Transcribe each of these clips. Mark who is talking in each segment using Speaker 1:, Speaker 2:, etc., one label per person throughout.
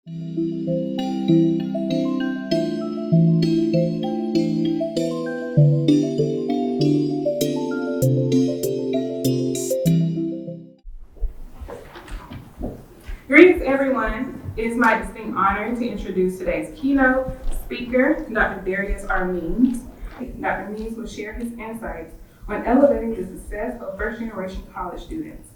Speaker 1: Greetings, everyone. It is my distinct honor to introduce today's keynote speaker, Dr. Darris R. Dr. Means will share his insights on elevating the success of first-generation college students.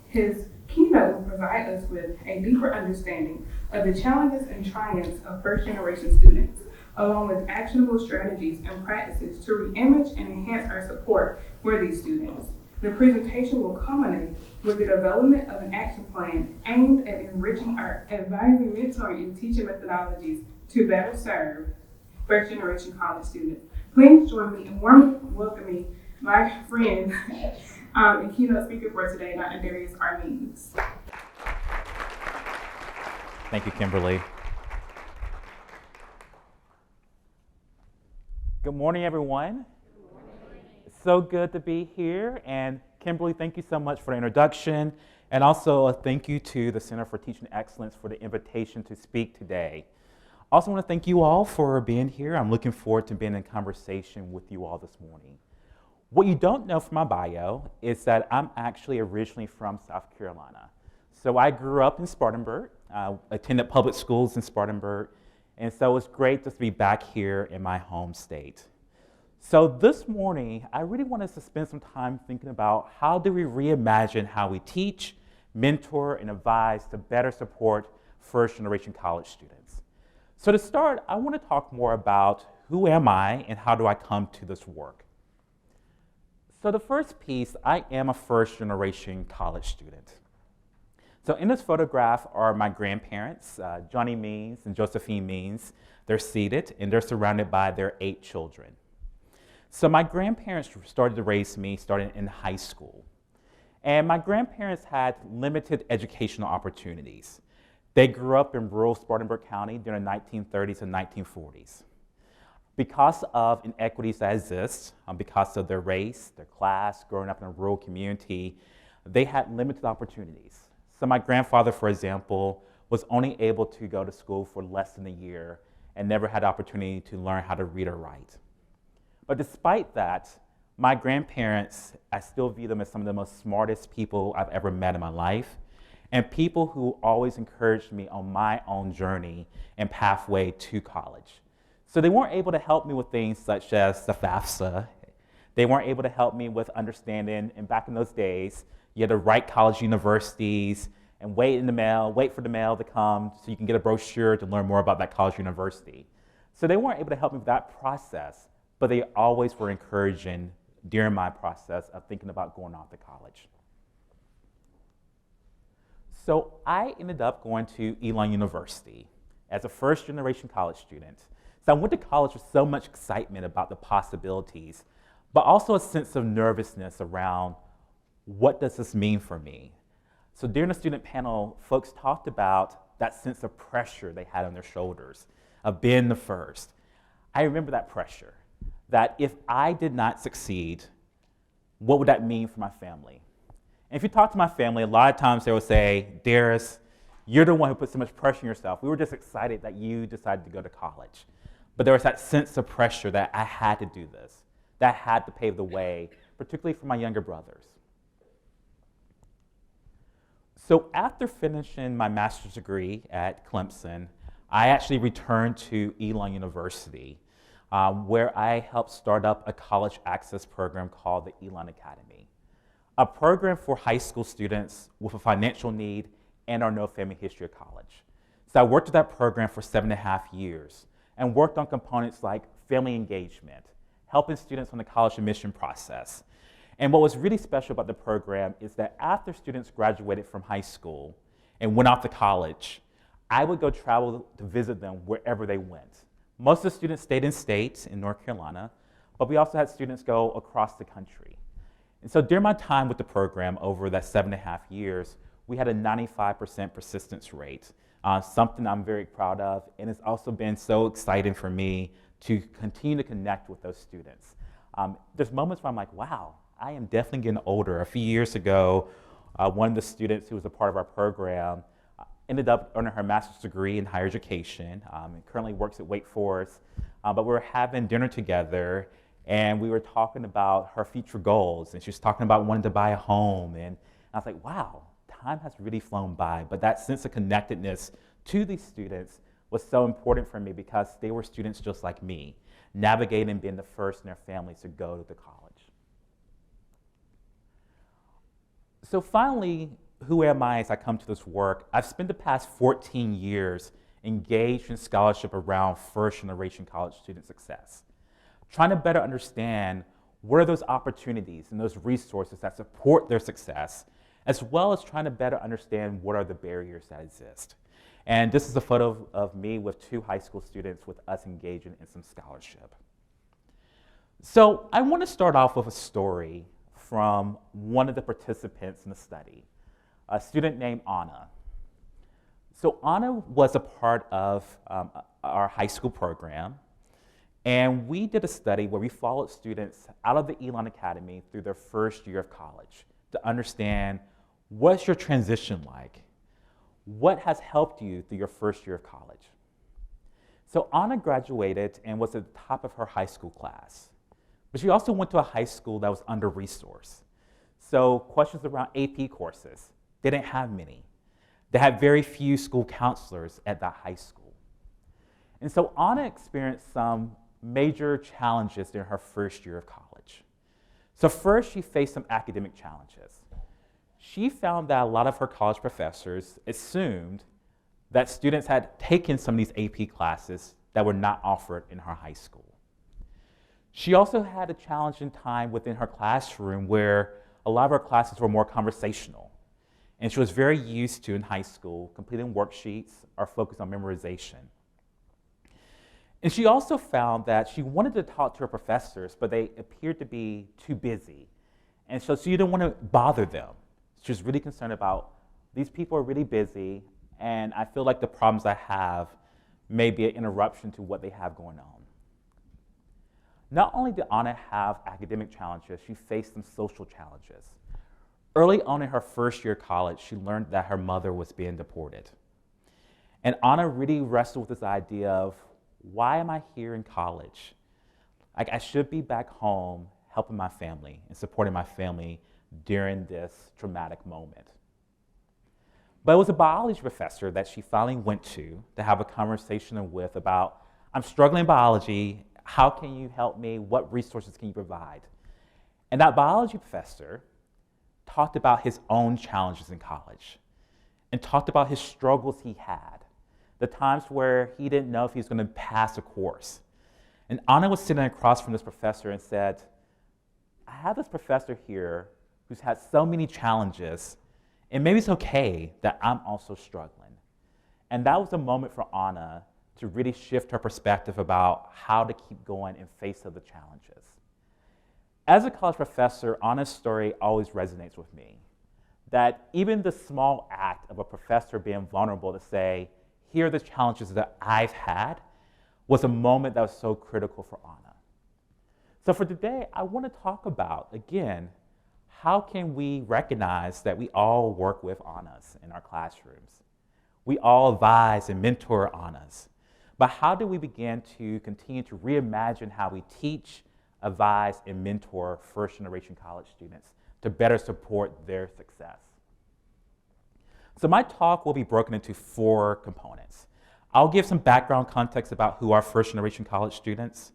Speaker 1: His keynote will provide us with a deeper understanding of the challenges and triumphs of first-generation students, along with actionable strategies and practices to reimage and enhance our support for these students. The presentation will culminate with the development of an action plan aimed at enriching our advising, mentoring, and teaching methodologies to better serve first-generation college students. Please join me in warmly welcoming my friend and keynote speaker for today, Dr. Darris R.
Speaker 2: Thank you, Kimberly. Good morning, everyone. It's so good to be here. And Kimberly, thank you so much for the introduction. And also a thank you to the Center for Teaching Excellence for the invitation to speak today. I also want to thank you all for being here. I'm looking forward to being in conversation with you all this morning. What you don't know from my bio is that I'm actually originally from South Carolina. So I grew up in Spartanburg, attended public schools in Spartanburg, and so it's great to be back here in my home state. So this morning, I really want us to spend some time thinking about how do we reimagine how we teach, mentor, and advise to better support first-generation college students. So to start, I want to talk more about who am I and how do I come to this work. So the first piece, I am a first-generation college student. So in this photograph are my grandparents, Johnny Means and Josephine Means. They're seated and they're surrounded by their 8 children. So my grandparents started to raise me starting in high school. And my grandparents had limited educational opportunities. They grew up in rural Spartanburg County during the 1930s and 1940s. Because of inequities that exist, because of their race, their class, growing up in a rural community, they had limited opportunities. So my grandfather, for example, was only able to go to school for less than a year and never had the opportunity to learn how to read or write. But despite that, my grandparents, I still view them as some of the most smartest people I've ever met in my life, and people who always encouraged me on my own journey and pathway to college. So they weren't able to help me with things such as the FAFSA. They weren't able to help me with understanding, and back in those days, you had to write college universities and wait for the mail to come so you can get a brochure to learn more about that college university. So they weren't able to help me with that process, but they always were encouraging during my process of thinking about going off to college. So I ended up going to Elon University as a first-generation college student. So I went to college with so much excitement about the possibilities, but also a sense of nervousness around what does this mean for me? So during the student panel, folks talked about that sense of pressure they had on their shoulders of being the first. I remember that pressure, that if I did not succeed, what would that mean for my family? And if you talk to my family, a lot of times they will say, Darris, you're the one who put so much pressure on yourself. We were just excited that you decided to go to college. But there was that sense of pressure that I had to do this, that I had to pave the way, particularly for my younger brothers. So after finishing my master's degree at Clemson, I actually returned to Elon University, where I helped start up a college access program called the Elon Academy, a program for high school students with a financial need and or no family history of college. So I worked with that program for 7.5 years and worked on components like family engagement, helping students on the college admission process. And what was really special about the program is that after students graduated from high school and went off to college, I would go travel to visit them wherever they went. Most of the students stayed in state in North Carolina, but we also had students go across the country. And so during my time with the program over that 7.5 years, we had a 95% persistence rate, something I'm very proud of, and it's also been so exciting for me to continue to connect with those students. There's moments where I'm like, wow, I am definitely getting older. A few years ago, one of the students who was a part of our program ended up earning her master's degree in higher education, and currently works at Wake Forest. But we were having dinner together, and we were talking about her future goals, and she was talking about wanting to buy a home, and I was like, wow, time has really flown by. But that sense of connectedness to these students was so important for me because they were students just like me, navigating and being the first in their families to go to the college. So finally, who am I as I come to this work? I've spent the past 14 years engaged in scholarship around first-generation college student success, trying to better understand what are those opportunities and those resources that support their success, as well as trying to better understand what are the barriers that exist. And this is a photo of me with 2 high school students with us engaging in some scholarship. So I want to start off with a story from one of the participants in the study, a student named Anna. So Anna was a part of our high school program, and we did a study where we followed students out of the Elon Academy through their first year of college to understand what's your transition like, what has helped you through your first year of college. So Anna graduated and was at the top of her high school class, but she also went to a high school that was under-resourced. So questions around AP courses, they didn't have many. They had very few school counselors at that high school. And so Anna experienced some major challenges during her first year of college. So first, she faced some academic challenges. She found that a lot of her college professors assumed that students had taken some of these AP classes that were not offered in her high school. She also had a challenging time within her classroom where a lot of her classes were more conversational. And she was very used to, in high school, completing worksheets or focused on memorization. And she also found that she wanted to talk to her professors, but they appeared to be too busy. And so she didn't want to bother them. She was really concerned about, these people are really busy, and I feel like the problems I have may be an interruption to what they have going on. Not only did Anna have academic challenges, she faced some social challenges. Early on in her first year of college, she learned that her mother was being deported. And Anna really wrestled with this idea of, why am I here in college? Like, I should be back home helping my family and supporting my family during this traumatic moment. But it was a biology professor that she finally went to have a conversation with about, I'm struggling in biology, how can you help me? What resources can you provide? And that biology professor talked about his own challenges in college and talked about his struggles he had, the times where he didn't know if he was going to pass a course. And Anna was sitting across from this professor and said, I have this professor here who's had so many challenges, and maybe it's okay that I'm also struggling. And that was a moment for Anna to really shift her perspective about how to keep going in face of the challenges. As a college professor, Anna's story always resonates with me, that even the small act of a professor being vulnerable to say, here are the challenges that I've had, was a moment that was so critical for Anna. So for today, I want to talk about, again, how can we recognize that we all work with Annas in our classrooms? We all advise and mentor Annas. But how do we begin to continue to reimagine how we teach, advise, and mentor first-generation college students to better support their success? So my talk will be broken into 4 components. I'll give some background context about who are first-generation college students.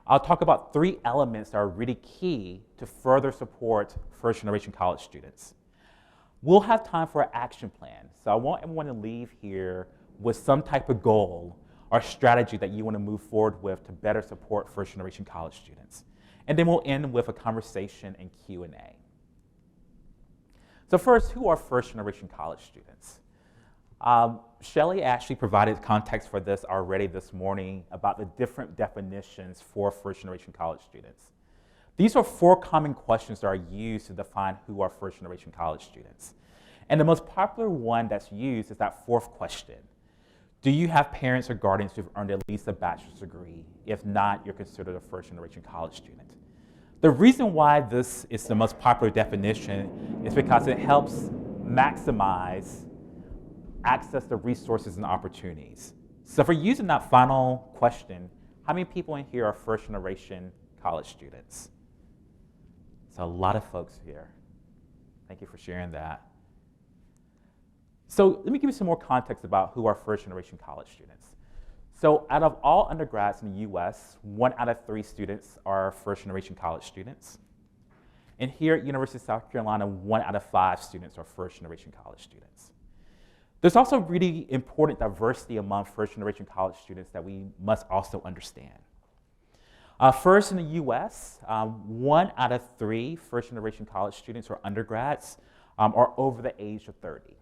Speaker 2: I'll talk about 3 elements that are really key to further support first-generation college students. We'll have time for an action plan, so I want everyone to leave here with some type of goal or strategy that you want to move forward with to better support first-generation college students. And then we'll end with a conversation and Q&A. So first, who are first-generation college students? Shelley actually provided context for this already this morning about the different definitions for first-generation college students. These are 4 common questions that are used to define who are first-generation college students. And the most popular one that's used is that 4th question. Do you have parents or guardians who've earned at least a bachelor's degree? If not, you're considered a first-generation college student. The reason why this is the most popular definition is because it helps maximize access to resources and opportunities. So for using that final question, how many people in here are first-generation college students? So a lot of folks here. Thank you for sharing that. So let me give you some more context about who are first-generation college students. So out of all undergrads in the US, 1 out of 3 students are first-generation college students. And here at University of South Carolina, 1 out of 5 students are first-generation college students. There's also really important diversity among first-generation college students that we must also understand. First, in the US, 1 out of 3 first-generation college students or undergrads are over the age of 30.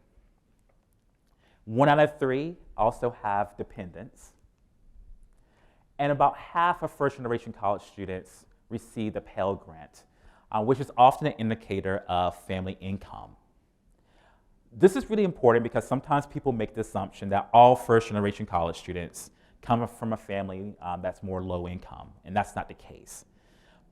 Speaker 2: 1 out of 3 also have dependents. And about half of first-generation college students receive the Pell Grant, which is often an indicator of family income. This is really important because sometimes people make the assumption that all first-generation college students come from a family that's more low income, and that's not the case.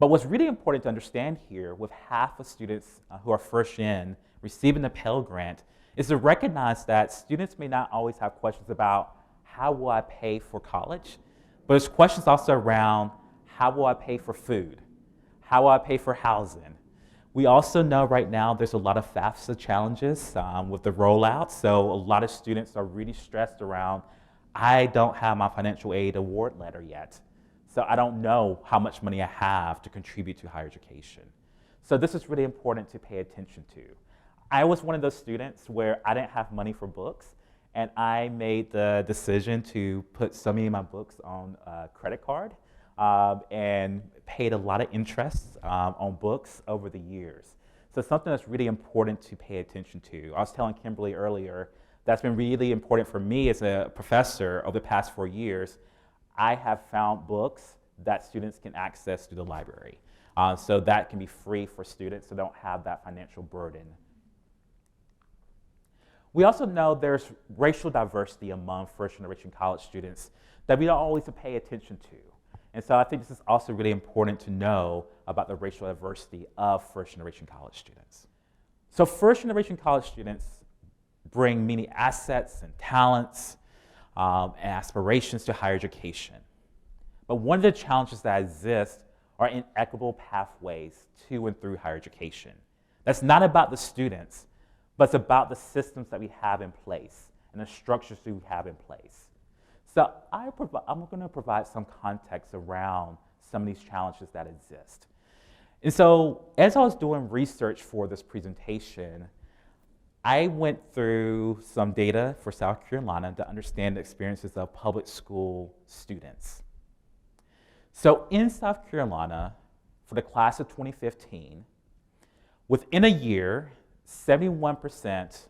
Speaker 2: But what's really important to understand here, with half of students who are first in receiving the Pell Grant, is to recognize that students may not always have questions about how will I pay for college, but there's questions also around how will I pay for food, how will I pay for housing. We also know right now there's a lot of FAFSA challenges with the rollout, so a lot of students are really stressed around, I don't have my financial aid award letter yet, so I don't know how much money I have to contribute to higher education. So this is really important to pay attention to. I was one of those students where I didn't have money for books, and I made the decision to put so many of my books on a credit card and paid a lot of interest on books over the years. So something that's really important to pay attention to. I was telling Kimberly earlier, that's been really important for me as a professor over the past 4 years. I have found books that students can access through the library. So that can be free for students so they don't have that financial burden. We also know there's racial diversity among first-generation college students that we don't always pay attention to. And so I think this is also really important to know about the racial diversity of first-generation college students. So first-generation college students bring many assets and talents and aspirations to higher education. But one of the challenges that exist are inequitable pathways to and through higher education. That's not about the students, but it's about the systems that we have in place and the structures that we have in place. So I'm going to provide some context around some of these challenges that exist. And so as I was doing research for this presentation, I went through some data for South Carolina to understand the experiences of public school students. So in South Carolina, for the class of 2015, within a year, 71%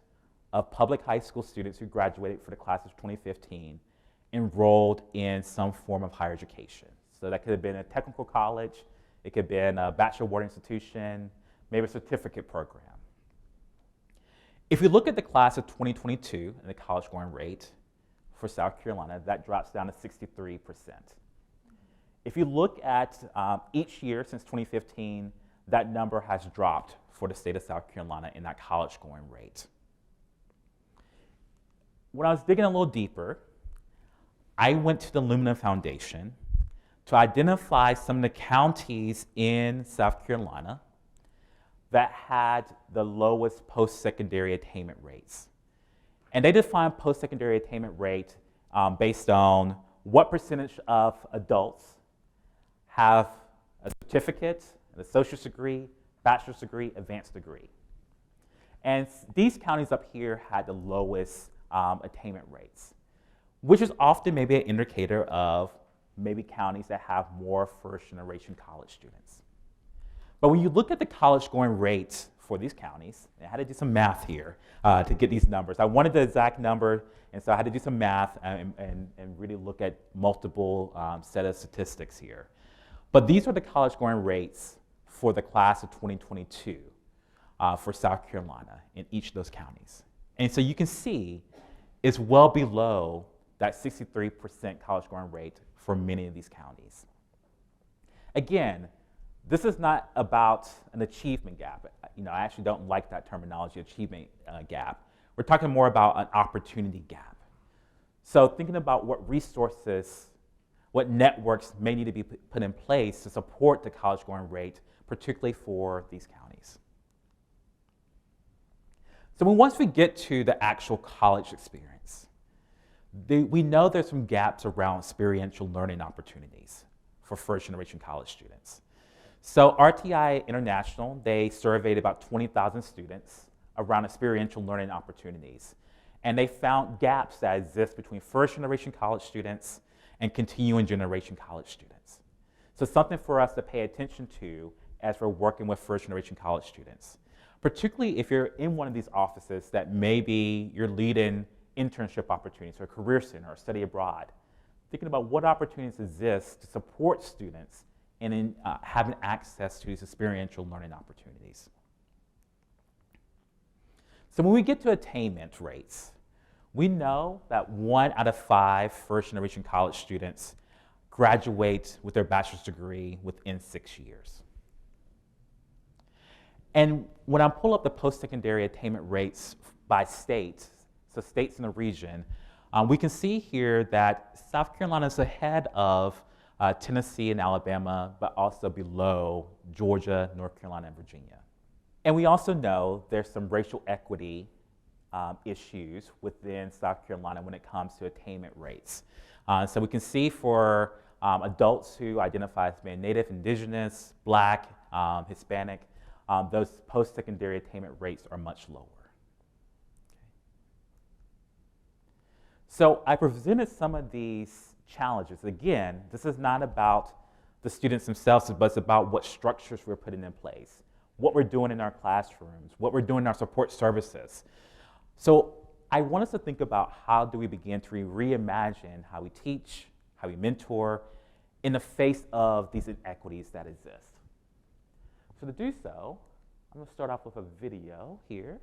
Speaker 2: of public high school students who graduated for the class of 2015 enrolled in some form of higher education. So that could have been a technical college, it could have been a bachelor award institution, maybe a certificate program. If you look at the class of 2022 and the college going rate for South Carolina, that drops down to 63%. If you look at each year since 2015, that number has dropped for the state of South Carolina in that college going rate. When I was digging a little deeper, I went to the Lumina Foundation to identify some of the counties in South Carolina that had the lowest post-secondary attainment rates. And they define post-secondary attainment rate based on what percentage of adults have a certificate, an associate's degree, bachelor's degree, advanced degree. And these counties up here had the lowest attainment rates, which is often maybe an indicator of maybe counties that have more first-generation college students. But when you look at the college going rates for these counties, and I had to do some math here to get these numbers. I wanted the exact number, and so I had to do some math and really look at multiple set of statistics here. But these are the college going rates for the class of 2022 for South Carolina in each of those counties. And so you can see it's well below that 63% college going rate for many of these counties. Again, this is not about an achievement gap. I actually don't like that terminology, achievement gap. We're talking more about an opportunity gap. So thinking about what resources, what networks may need to be put in place to support the college going rate, particularly for these counties. So once we get to the actual college experience, we know there's some gaps around experiential learning opportunities for first-generation college students. So RTI International, they surveyed about 20,000 students around experiential learning opportunities. And they found gaps that exist between first-generation college students and continuing generation college students. So something for us to pay attention to as we're working with first-generation college students, particularly if you're in one of these offices that maybe you're leading internship opportunities or career center or study abroad, thinking about what opportunities exist to support students in having access to these experiential learning opportunities. So when we get to attainment rates, we know that 1 out of 5 first-generation college students graduate with their bachelor's degree within 6 years. And when I pull up the post-secondary attainment rates by state, so states in the region, we can see here that South Carolina is ahead of Tennessee and Alabama, but also below Georgia, North Carolina, and Virginia. And we also know there's some racial equity issues within South Carolina when it comes to attainment rates. So we can see for adults who identify as being Native, Indigenous, Black, Hispanic, those post-secondary attainment rates are much lower. So I presented some of these challenges. Again, this is not about the students themselves, but it's about what structures we're putting in place, what we're doing in our classrooms, what we're doing in our support services. So I want us to think about how do we begin to reimagine how we teach, how we mentor, in the face of these inequities that exist. So to do so, I'm going to start off with a video here.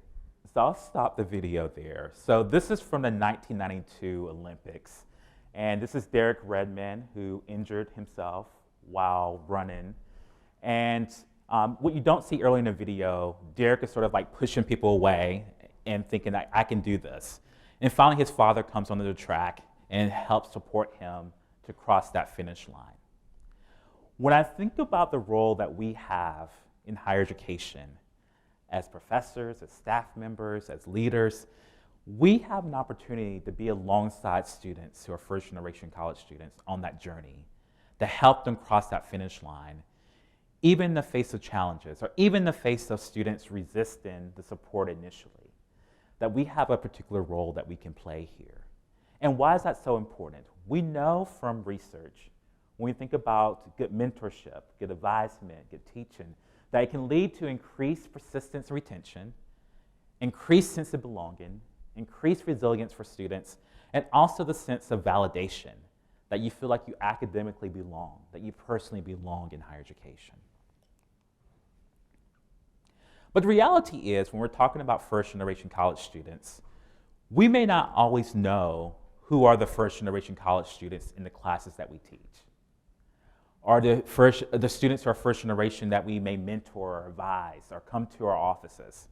Speaker 2: So I'll stop the video there. So this is from the 1992 Olympics. And this is Derek Redmond, who injured himself while running. And what you don't see early in the video, Derek is sort of like pushing people away and thinking, I can do this. And finally, his father comes onto the track and helps support him to cross that finish line. When I think about the role that we have in higher education, as professors, as staff members, as leaders, we have an opportunity to be alongside students who are first-generation college students on that journey, to help them cross that finish line, even in the face of challenges, or even in the face of students resisting the support initially, that we have a particular role that we can play here. And why is that so important? We know from research, when we think about good mentorship, good advisement, good teaching, that it can lead to increased persistence and retention, increased sense of belonging, increased resilience for students, and also the sense of validation, that you feel like you academically belong, that you personally belong in higher education. But the reality is, when we're talking about first-generation college students, we may not always know who are the first-generation college students in the classes that we teach, or the students who are first generation that we may mentor or advise or come to our offices.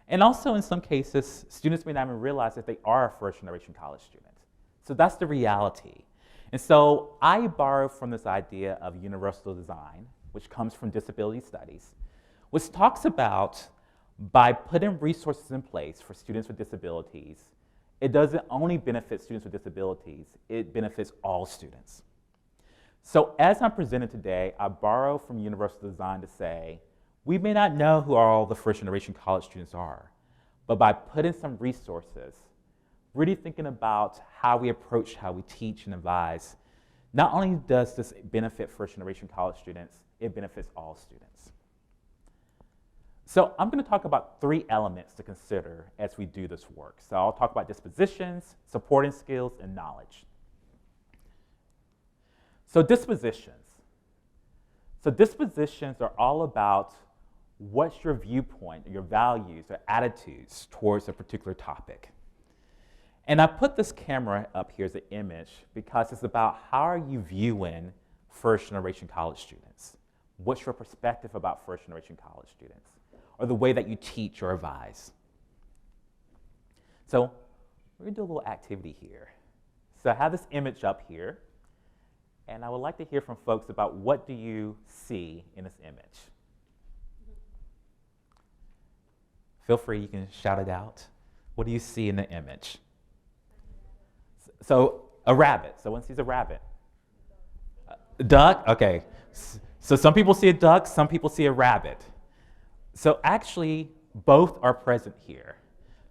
Speaker 2: And also, in some cases, students may not even realize that they are a first-generation college student. So that's the reality. And so I borrow from this idea of universal design, which comes from disability studies, which talks about by putting resources in place for students with disabilities, it doesn't only benefit students with disabilities, it benefits all students. So as I'm presenting today, I borrow from universal design to say, we may not know who all the first-generation college students are, but by putting some resources, really thinking about how we approach, how we teach and advise, not only does this benefit first-generation college students, it benefits all students. So I'm going to talk about 3 elements to consider as we do this work. So I'll talk about dispositions, supporting skills, and knowledge. So dispositions. So dispositions are all about what's your viewpoint, or your values, or attitudes towards a particular topic. And I put this camera up here as an image because it's about how are you viewing first-generation college students? What's your perspective about first-generation college students? Or the way that you teach or advise? So we're gonna do a little activity here. So I have this image up here, and I would like to hear from folks about what do you see in this image. Feel free, you can shout it out. What do you see in the image? So a rabbit. Someone sees a rabbit. A duck? Okay. So some people see a duck, some people see a rabbit. So actually, both are present here.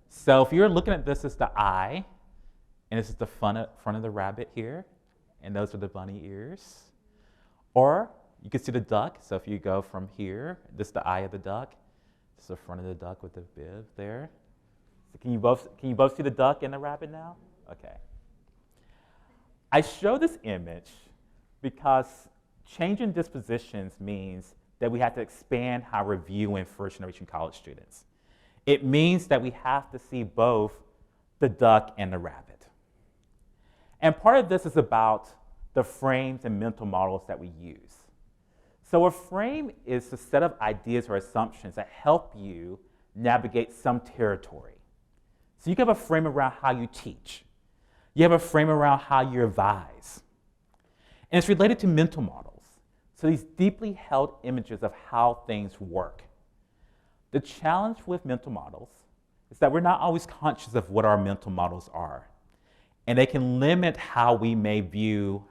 Speaker 2: So if you're looking at this as the eye, and this is the front of the rabbit here, and those are the bunny ears. Or you can see the duck. So if you go from here, this is the eye of the duck. This is the front of the duck with the bib there. So can you both see the duck and the rabbit now? Okay. I show this image because changing dispositions means that we have to expand how we're viewing first-generation college students. It means that we have to see both the duck and the rabbit. And part of this is about the frames and mental models that we use. So a frame is a set of ideas or assumptions that help you navigate some territory. So you have a frame around how you teach. You have a frame around how you advise. And it's related to mental models. So these deeply held images of how things work. The challenge with mental models is that we're not always conscious of what our mental models are. And they can limit how we may view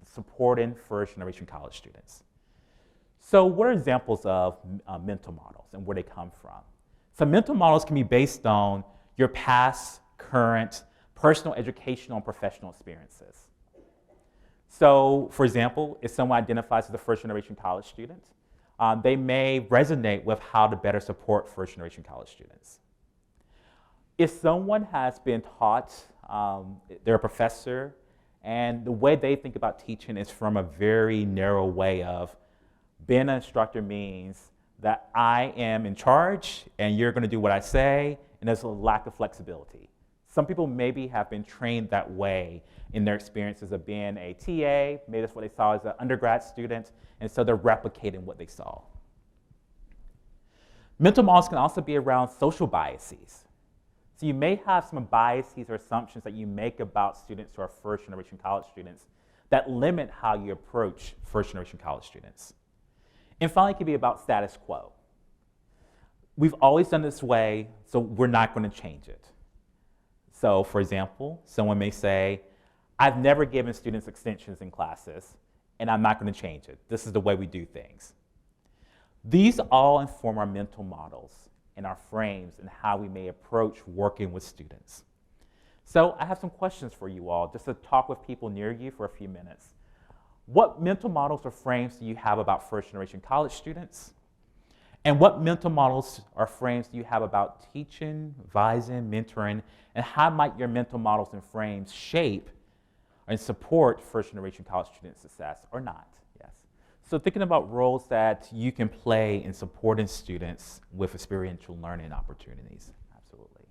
Speaker 2: supporting first-generation college students. So what are examples of mental models and where they come from? So mental models can be based on your past, current, personal, educational, and professional experiences. So, for example, if someone identifies as a first-generation college student, they may resonate with how to better support first-generation college students. If someone has been taught, they're a professor, and the way they think about teaching is from a very narrow way of being an instructor means that I am in charge, and you're going to do what I say, and there's a lack of flexibility. Some people maybe have been trained that way in their experiences of being a TA, maybe that's what they saw as an undergrad student, and so they're replicating what they saw. Mental models can also be around social biases. So you may have some biases or assumptions that you make about students who are first-generation college students that limit how you approach first-generation college students. And finally, it can be about status quo. We've always done this way, so we're not going to change it. So, for example, someone may say, I've never given students extensions in classes, and I'm not going to change it. This is the way we do things. These all inform our mental models and our frames and how we may approach working with students. So I have some questions for you all, just to talk with people near you for a few minutes. What mental models or frames do you have about first-generation college students? And what mental models or frames do you have about teaching, advising, mentoring, and how might your mental models and frames shape and support first-generation college student success or not? Yes. So thinking about roles that you can play in supporting students with experiential learning opportunities. Absolutely.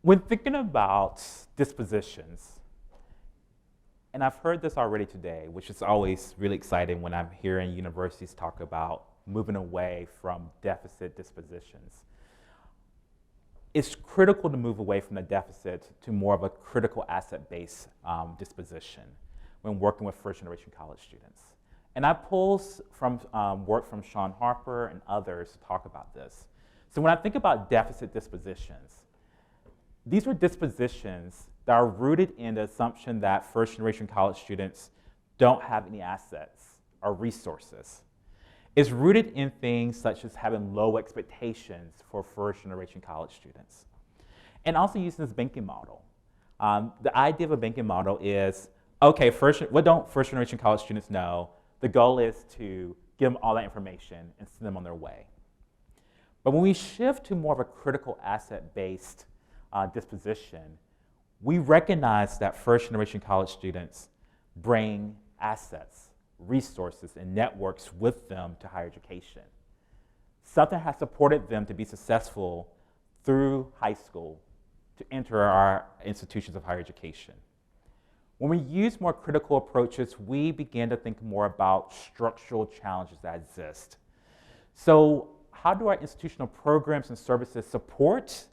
Speaker 2: When thinking about dispositions, and I've heard this already today, which is always really exciting when I'm hearing universities talk about moving away from deficit dispositions. It's critical to move away from the deficit to more of a critical asset-based disposition when working with first-generation college students. And I pull from work from Sean Harper and others to talk about this. So when I think about deficit dispositions, these are dispositions that are rooted in the assumption that first-generation college students don't have any assets or resources. It's rooted in things such as having low expectations for first-generation college students. And also using this banking model. The idea of a banking model is, okay, what don't first-generation college students know? The goal is to give them all that information and send them on their way. But when we shift to more of a critical asset-based disposition, we recognize that first-generation college students bring assets, resources, and networks with them to higher education. Something has supported them to be successful through high school to enter our institutions of higher education. When we use more critical approaches, we begin to think more about structural challenges that exist. So how do our institutional programs and services support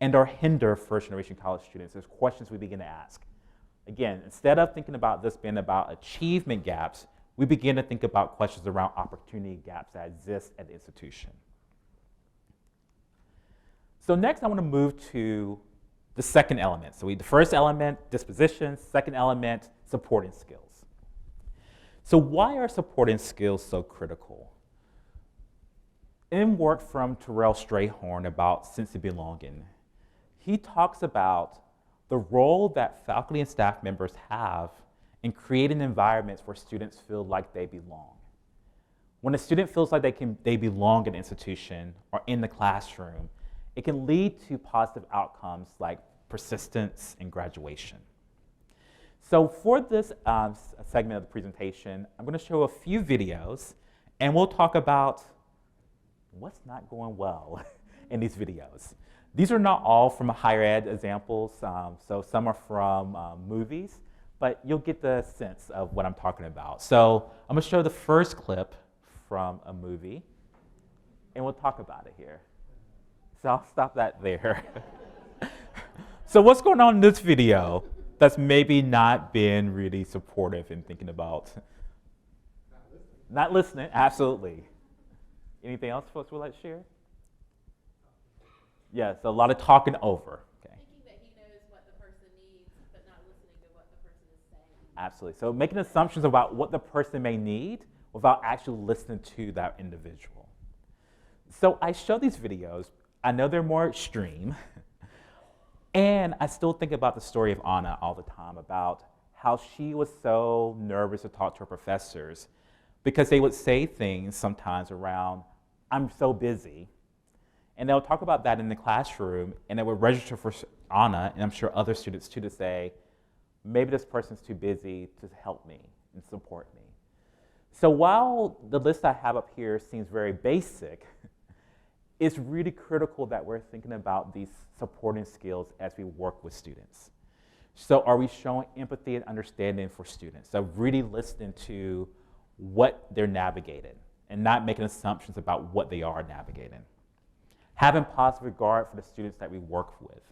Speaker 2: and or hinder first-generation college students? There's questions we begin to ask. Again, instead of thinking about this being about achievement gaps, we begin to think about questions around opportunity gaps that exist at the institution. So next, I want to move to the second element. So the first element, disposition. Second element, supporting skills. So why are supporting skills so critical? In work from Terrell Strayhorn about sense of belonging, he talks about the role that faculty and staff members have in creating environments where students feel like they belong. When a student feels like they belong in an institution or in the classroom, it can lead to positive outcomes like persistence and graduation. So for this segment of the presentation, I'm going to show a few videos, and we'll talk about what's not going well in these videos. These are not all from higher ed examples, so some are from movies, but you'll get the sense of what I'm talking about. So I'm going to show the first clip from a movie, and we'll talk about it here. So I'll stop that there. So what's going on in this video that's maybe not been really supportive in thinking about? Not listening, absolutely. Anything else folks would like to share? Yes, a lot of talking over. Okay.
Speaker 3: Thinking that he knows what the person needs, but not listening to what the person is saying.
Speaker 2: Absolutely. So making assumptions about what the person may need without actually listening to that individual. So I show these videos. I know they're more extreme. And I still think about the story of Anna all the time, about how she was so nervous to talk to her professors because they would say things sometimes around, I'm so busy. And they'll talk about that in the classroom, and it would register for Anna, and I'm sure other students too, to say, maybe this person's too busy to help me and support me. So while the list I have up here seems very basic, it's really critical that we're thinking about these supporting skills as we work with students. So are we showing empathy and understanding for students? So really listening to what they're navigating and not making assumptions about what they are navigating. Having positive regard for the students that we work with.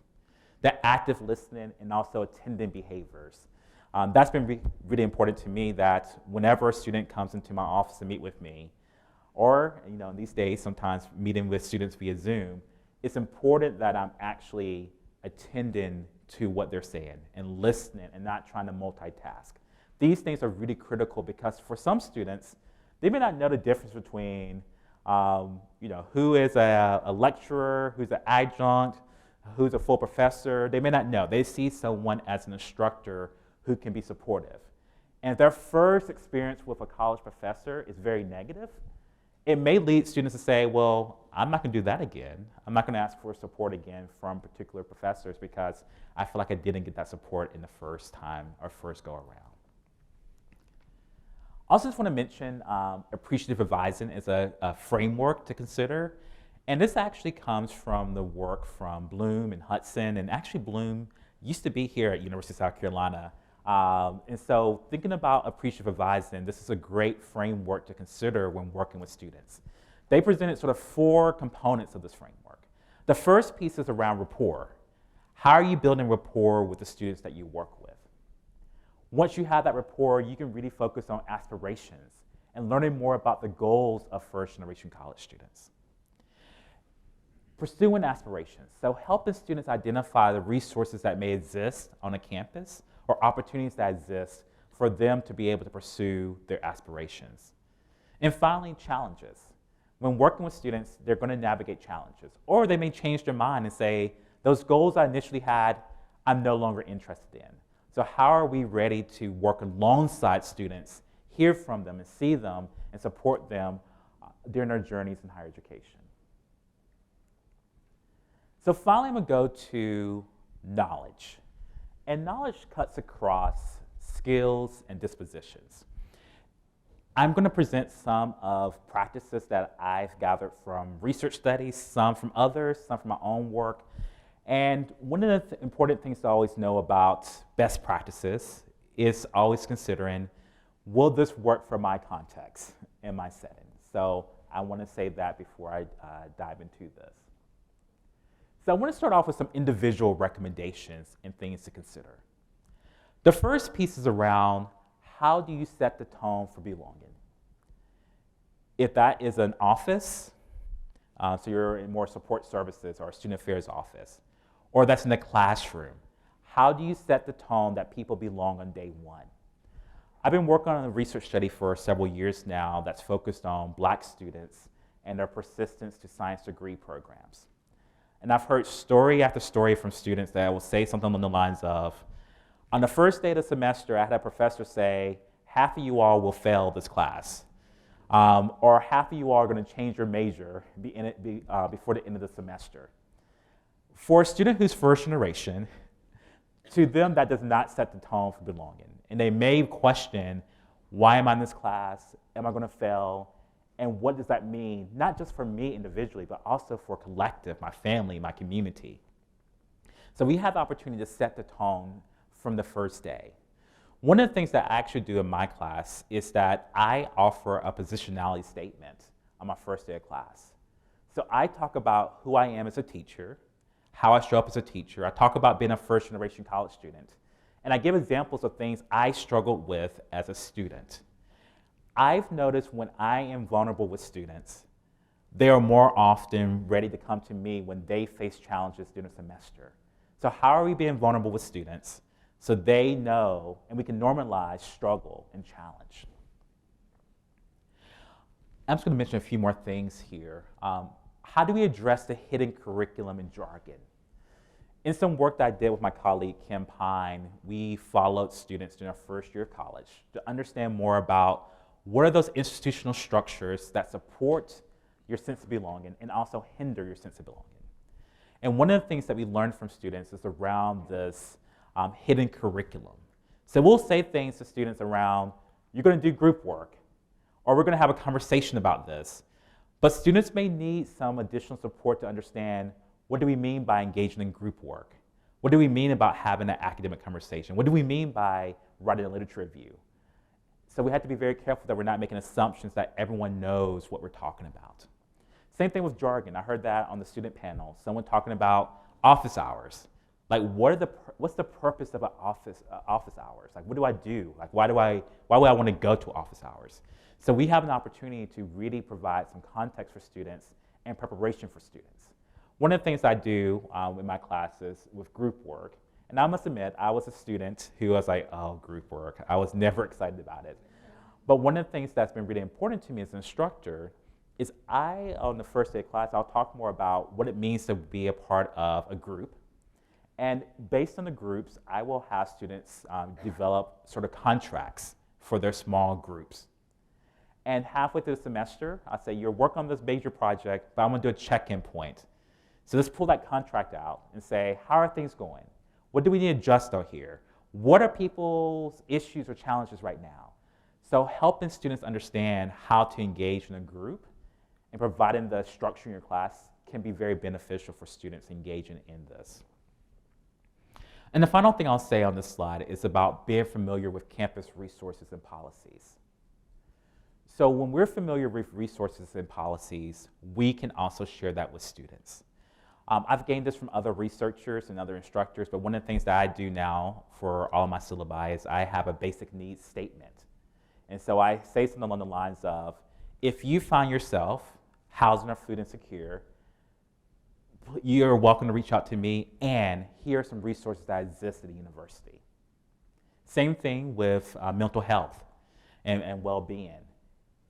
Speaker 2: That active listening and also attending behaviors. That's been really important to me, that whenever a student comes into my office to meet with me, or in these days sometimes meeting with students via Zoom, it's important that I'm actually attending to what they're saying and listening and not trying to multitask. These things are really critical because for some students, they may not know the difference between who is a lecturer, who's an adjunct, who's a full professor. They may not know. They see someone as an instructor who can be supportive. And if their first experience with a college professor is very negative, it may lead students to say, well, I'm not going to do that again. I'm not going to ask for support again from particular professors because I feel like I didn't get that support in the first time or first go around. Also just want to mention appreciative revising is a framework to consider. And this actually comes from the work from Bloom and Hudson. And actually Bloom used to be here at University of South Carolina. And so thinking about appreciative revising, this is a great framework to consider when working with students. They presented sort of 4 components of this framework. The first piece is around rapport. How are you building rapport with the students that you work with? Once you have that rapport, you can really focus on aspirations and learning more about the goals of first-generation college students. Pursuing aspirations, so helping students identify the resources that may exist on a campus or opportunities that exist for them to be able to pursue their aspirations. And finally, challenges. When working with students, they're going to navigate challenges, or they may change their mind and say, those goals I initially had, I'm no longer interested in. So how are we ready to work alongside students, hear from them and see them and support them during their journeys in higher education? So finally, I'm going to go to knowledge. And knowledge cuts across skills and dispositions. I'm going to present some of practices that I've gathered from research studies, some from others, some from my own work. And one of the important things to always know about best practices is always considering, will this work for my context and my setting? So I want to say that before I dive into this. So I want to start off with some individual recommendations and things to consider. The first piece is around how do you set the tone for belonging? If that is an office, so you're in more support services or a student affairs office, or that's in the classroom, how do you set the tone that people belong on day one? I've been working on a research study for several years now that's focused on Black students and their persistence to science degree programs. And I've heard story after story from students that will say something along the lines of, on the first day of the semester, I had a professor say, half of you all will fail this class. Or half of you all are going to change your major before the end of the semester. For a student who's first generation, to them that does not set the tone for belonging. And they may question, why am I in this class? Am I going to fail? And what does that mean, not just for me individually, but also for collective, my family, my community. So we have the opportunity to set the tone from the first day. One of the things that I actually do in my class is that I offer a positionality statement on my first day of class. So I talk about who I am as a teacher, how I show up as a teacher. I talk about being a first-generation college student. And I give examples of things I struggled with as a student. I've noticed when I am vulnerable with students, they are more often ready to come to me when they face challenges during the semester. So how are we being vulnerable with students so they know and we can normalize struggle and challenge? I'm just going to mention a few more things here. How do we address the hidden curriculum and jargon? In some work that I did with my colleague Kim Pine, we followed students during their first year of college to understand more about what are those institutional structures that support your sense of belonging and also hinder your sense of belonging. And one of the things that we learned from students is around this hidden curriculum. So we'll say things to students around, you're going to do group work, or we're going to have a conversation about this. But students may need some additional support to understand, what do we mean by engaging in group work? What do we mean about having an academic conversation? What do we mean by writing a literature review? So we have to be very careful that we're not making assumptions that everyone knows what we're talking about. Same thing with jargon. I heard that on the student panel. Someone talking about office hours. Like, what's the purpose of an office hours? Like, what do I do? Like, why would I want to go to office hours? So we have an opportunity to really provide some context for students and preparation for students. One of the things I do in my classes with group work, and I must admit, I was a student who was like, oh, group work. I was never excited about it. But one of the things that's been really important to me as an instructor is on the first day of class, I'll talk more about what it means to be a part of a group. And based on the groups, I will have students develop sort of contracts for their small groups. And halfway through the semester, I say, you're working on this major project, but I'm going to do a check-in point. So let's pull that contract out and say, how are things going? What do we need to adjust out here? What are people's issues or challenges right now? So helping students understand how to engage in a group and providing the structure in your class can be very beneficial for students engaging in this. And the final thing I'll say on this slide is about being familiar with campus resources and policies. So when we're familiar with resources and policies, we can also share that with students. I've gained this from other researchers and other instructors, but one of the things that I do now for all of my syllabi is I have a basic needs statement. And so I say something along the lines of, if you find yourself housing or food insecure, you're welcome to reach out to me, and here are some resources that exist at the university. Same thing with mental health and well-being.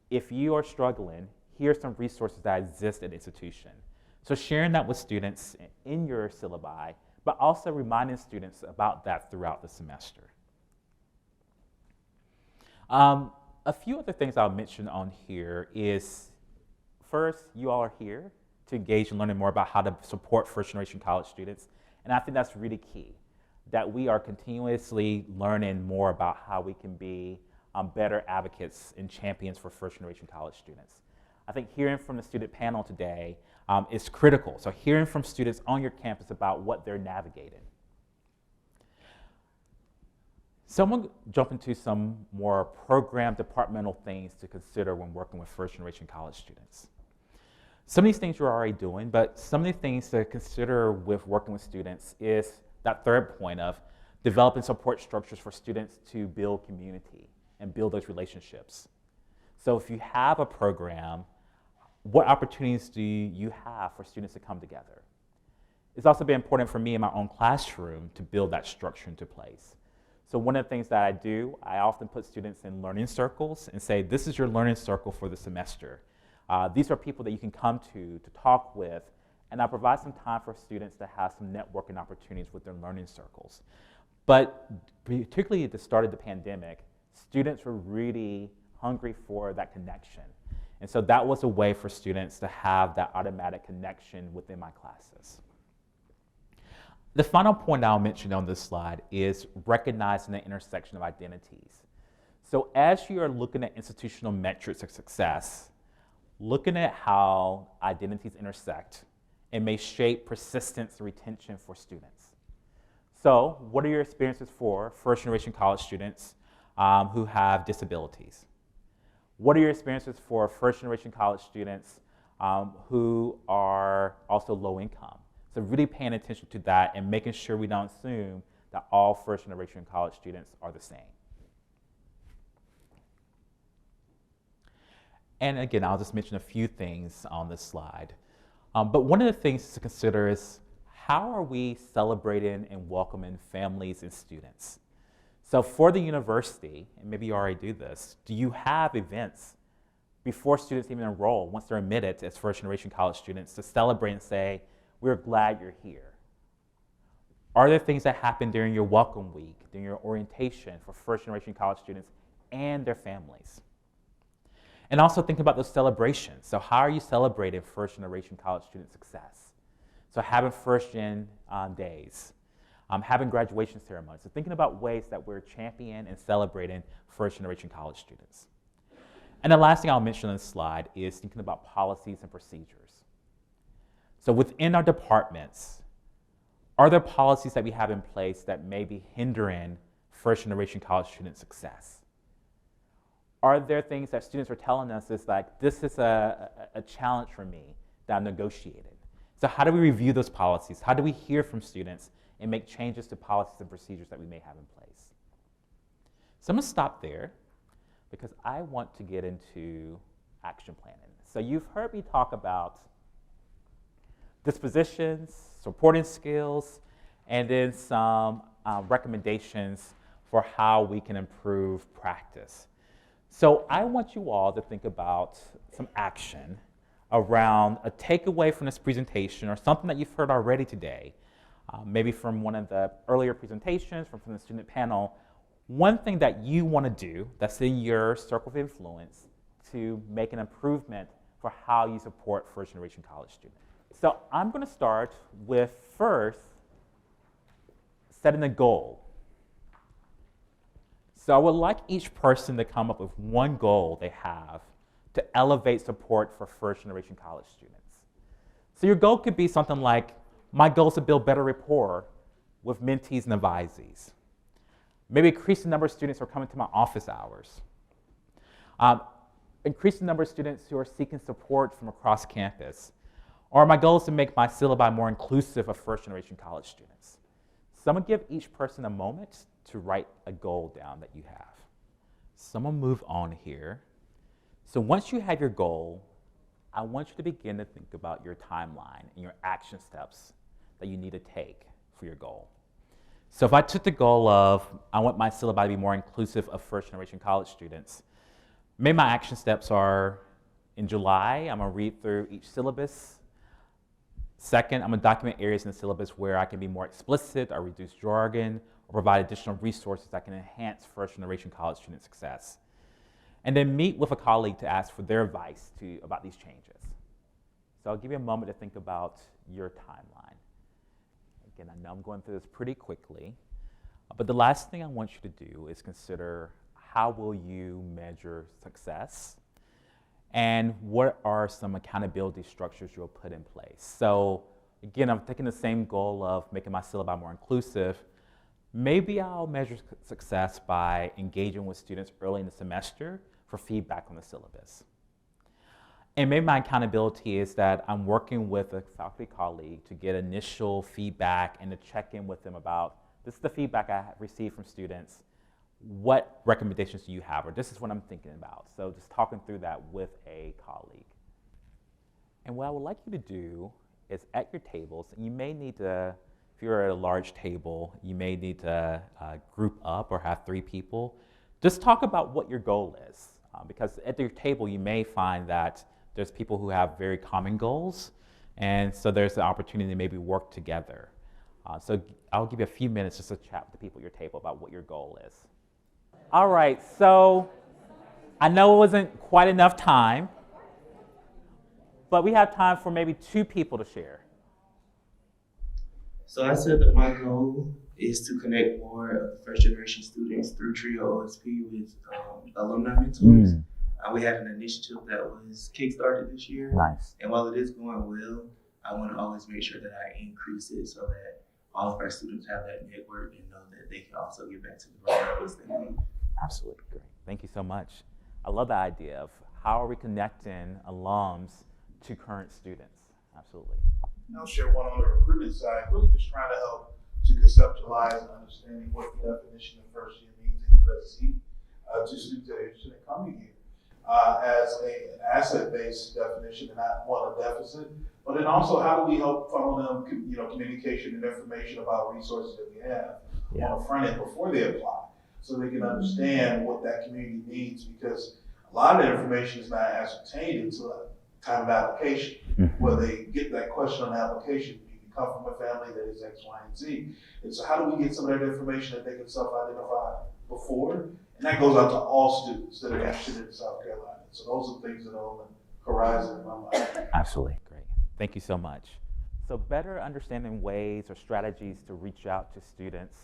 Speaker 2: If you are struggling, here are some resources that exist at the institution. So sharing that with students in your syllabi, but also reminding students about that throughout the semester. A few other things I'll mention on here is, first, you all are here to engage in learning more about how to support first-generation college students. And I think that's really key, that we are continuously learning more about how we can be better advocates and champions for first-generation college students. I think hearing from the student panel today is critical. So hearing from students on your campus about what they're navigating. So I'm going to jump into some more program departmental things to consider when working with first-generation college students. Some of these things you're already doing, but some of the things to consider with working with students is that third point of developing support structures for students to build community and build those relationships. So if you have a program, what opportunities do you have for students to come together? It's also been important for me in my own classroom to build that structure into place. So one of the things that I do, I often put students in learning circles and say, this is your learning circle for the semester. These are people that you can come to talk with, and I provide some time for students to have some networking opportunities with their learning circles. But particularly at the start of the pandemic, students were really hungry for that connection. And so that was a way for students to have that automatic connection within my classes. The final point I'll mention on this slide is recognizing the intersection of identities. So as you are looking at institutional metrics of success, looking at how identities intersect and may shape persistence and retention for students. So what are your experiences for first-generation college students who have disabilities? What are your experiences for first-generation college students who are also low income? So really paying attention to that and making sure we don't assume that all first-generation college students are the same. And again, I'll just mention a few things on this slide. But one of the things to consider is how are we celebrating and welcoming families and students? So for the university, and maybe you already do this, do you have events before students even enroll, once they're admitted as first-generation college students, to celebrate and say, we're glad you're here? Are there things that happen during your welcome week, during your orientation for first-generation college students and their families? And also think about those celebrations. So how are you celebrating first-generation college student success? So having first-gen days, having graduation ceremonies. So thinking about ways that we're championing and celebrating first-generation college students. And the last thing I'll mention on this slide is thinking about policies and procedures. So within our departments, are there policies that we have in place that may be hindering first-generation college student success? Are there things that students are telling us is like, this is a challenge for me that I'm negotiating? So how do we review those policies? How do we hear from students and make changes to policies and procedures that we may have in place? So I'm gonna stop there because I want to get into action planning. So you've heard me talk about dispositions, supporting skills, and then some recommendations for how we can improve practice. So I want you all to think about some action around a takeaway from this presentation or something that you've heard already today, maybe from one of the earlier presentations, from the student panel, one thing that you want to do that's in your circle of influence to make an improvement for how you support first-generation college students. So I'm going to start with first setting a goal. So I would like each person to come up with one goal they have to elevate support for first-generation college students. So your goal could be something like, my goal is to build better rapport with mentees and advisees. Maybe increase the number of students who are coming to my office hours. Increase the number of students who are seeking support from across campus. Or my goal is to make my syllabi more inclusive of first-generation college students. So I'm going to give each person a moment to write a goal down that you have. So I'm going to move on here. So once you have your goal, I want you to begin to think about your timeline and your action steps that you need to take for your goal. So if I took the goal of, I want my syllabi to be more inclusive of first-generation college students, maybe my action steps are, in July, I'm going to read through each syllabus. Second, I'm going to document areas in the syllabus where I can be more explicit or reduce jargon or provide additional resources that can enhance first-generation college student success. And then meet with a colleague to ask for their advice about these changes. So I'll give you a moment to think about your timeline. Again, I know I'm going through this pretty quickly, but the last thing I want you to do is consider how will you measure success and what are some accountability structures you'll put in place. So again, I'm taking the same goal of making my syllabi more inclusive. Maybe I'll measure success by engaging with students early in the semester for feedback on the syllabus. And maybe my accountability is that I'm working with a faculty colleague to get initial feedback and to check in with them about, this is the feedback I have received from students. What recommendations do you have? Or this is what I'm thinking about. So just talking through that with a colleague. And what I would like you to do is at your tables, and you may need to, if you're at a large table, you may need to group up or have 3 people. Just talk about what your goal is. Because at your table, you may find that there's people who have very common goals, and so there's an opportunity to maybe work together. So I'll give you a few minutes just to chat with the people at your table about what your goal is. All right, so I know it wasn't quite enough time, but we have time for maybe 2 people to share.
Speaker 4: So I said that my goal is to connect more of the first generation students through TRIO OSP with alumni mentors. We had an initiative that was kickstarted this year.
Speaker 2: Nice.
Speaker 4: And while it is going well, I want to always make sure that I increase it so that all of our students have that network and know that they can also get back to the programs they need.
Speaker 2: Absolutely, great. Thank you so much. I love that idea of how are we connecting alums to current students. Absolutely.
Speaker 5: I'll share one on the recruitment side, really just trying to help to conceptualize and understanding what the definition of first year means at USC to students that are interested in coming here as an asset-based definition and not one of deficit. But then also, how do we help funnel them, communication and information about resources that we have on the front end before they apply, so they can understand what that community needs, because a lot of the information is not ascertained until the time of application, where they get that question on the application. You can come from a family that is X, Y, and Z. And so how do we get some of that information that they can self-identify before? And that goes out to all students that are interested in South Carolina. So those are things that are on the horizon in my mind.
Speaker 2: Absolutely, great. Thank you so much. So better understanding ways or strategies to reach out to students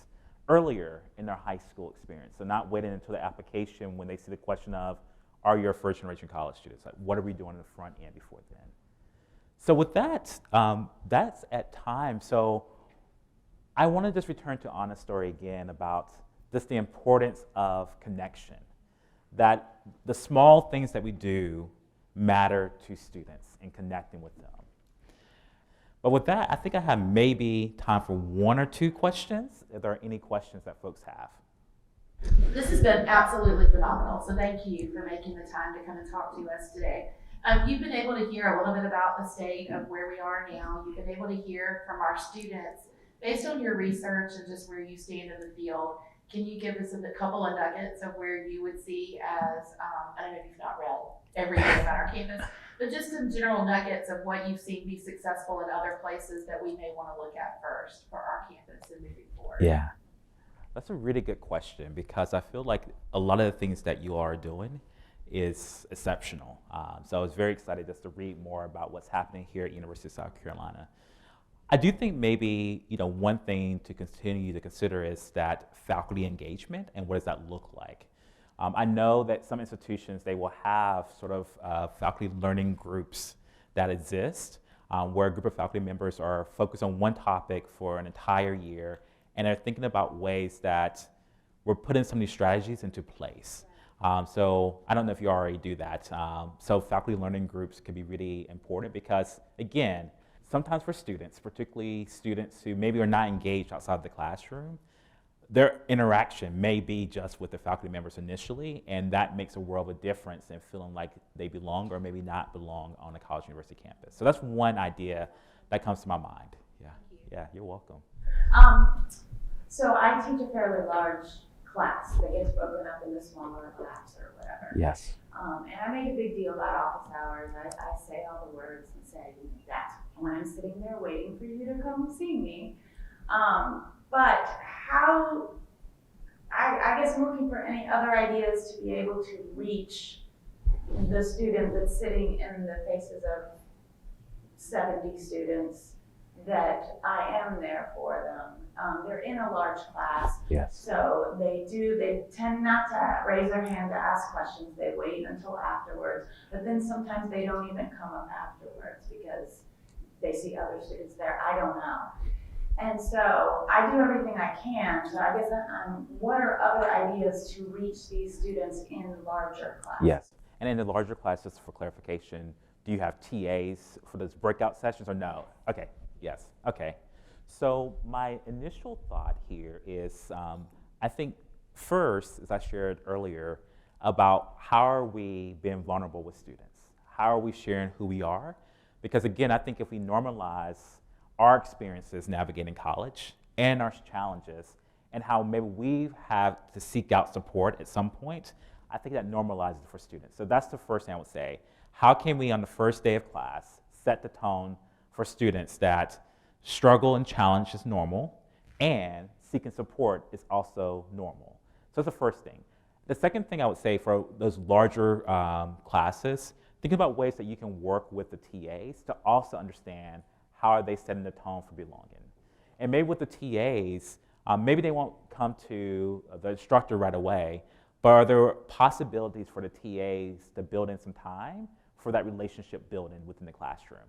Speaker 2: earlier in their high school experience. So not waiting until the application when they see the question of, are you a first generation college students? Like, what are we doing in the front end before then? So with that, that's at time. So I want to just return to Anna's story again about just the importance of connection, that the small things that we do matter to students and connecting with them. But with that, I think I have maybe time for 1 or 2 questions, if there are any questions that folks have.
Speaker 3: This has been absolutely phenomenal, so thank you for making the time to come and talk to us today. You've been able to hear a little bit about the state of where we are now. You've been able to hear from our students, based on your research and just where you stand in the field. Can you give us a couple of nuggets of where you would see as, I don't know if you've not read everything about our campus, but just some general nuggets of what you've seen be successful in other places that we may want to look at first for our campus and moving forward.
Speaker 2: Yeah, that's a really good question, because I feel like a lot of the things that you are doing is exceptional. So I was very excited just to read more about what's happening here at University of South Carolina. I do think maybe one thing to continue to consider is that faculty engagement, and what does that look like? I know that some institutions, they will have sort of faculty learning groups that exist, where a group of faculty members are focused on one topic for an entire year, and they're thinking about ways that we're putting some of these strategies into place. So I don't know if you already do that. So faculty learning groups can be really important because, again, sometimes for students, particularly students who maybe are not engaged outside the classroom, their interaction may be just with the faculty members initially, and that makes a world of difference in feeling like they belong or maybe not belong on a college university campus. So that's one idea that comes to my mind. Yeah, you're welcome.
Speaker 6: So I teach a fairly large class that gets broken up into smaller labs or whatever.
Speaker 2: Yes.
Speaker 6: And I make a big deal about office hours. I say all the words and say that's when I'm sitting there waiting for you to come see me. But how, I guess I'm looking for any other ideas to be able to reach the student that's sitting in the faces of 70 students that I am there for them. They're in a large class,
Speaker 2: Yes.
Speaker 6: so they tend not to raise their hand to ask questions. They wait until afterwards, but then sometimes they don't even come up afterwards because they see other students there. I don't know. And so I do everything I can. So I guess what are other ideas to reach these students in larger classes?
Speaker 2: Yes. And in the larger class, just for clarification, Do you have TAs for those breakout sessions or no? Okay, yes, okay. So my initial thought here is, I think first, as I shared earlier, about how are we being vulnerable with students? How are we sharing who we are? Because again, I think if we normalize our experiences navigating college and our challenges and how maybe we have to seek out support at some point, I think that normalizes for students. So that's the first thing I would say. How can we on the first day of class set the tone for students that struggle and challenge is normal and seeking support is also normal? So that's the first thing. The second thing I would say for those larger classes, think about ways that you can work with the TAs to also understand how are they setting the tone for belonging. And maybe with the TAs, maybe they won't come to the instructor right away, but are there possibilities for the TAs to build in some time for that relationship building within the classroom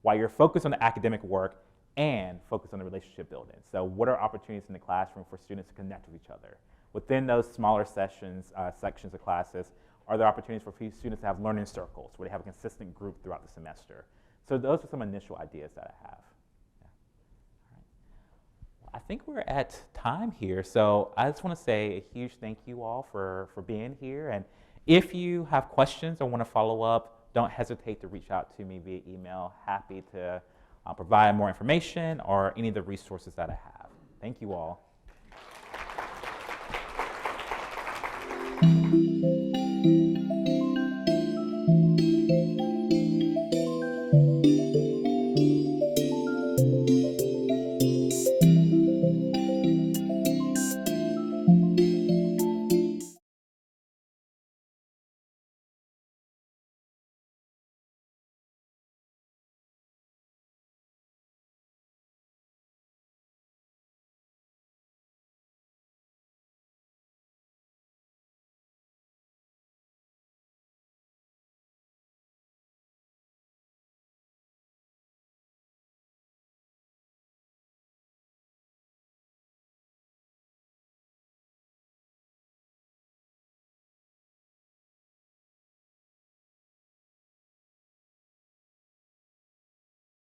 Speaker 2: while you're focused on the academic work and focused on the relationship building? So what are opportunities in the classroom for students to connect with each other? Within those smaller sections of classes, are there opportunities for students to have learning circles where they have a consistent group throughout the semester? So those are some initial ideas that I have. Yeah. All right. Well, I think we're at time here, so I just want to say a huge thank you all for being here. And if you have questions or want to follow up, don't hesitate to reach out to me via email. Happy to provide more information or any of the resources that I have. Thank you all.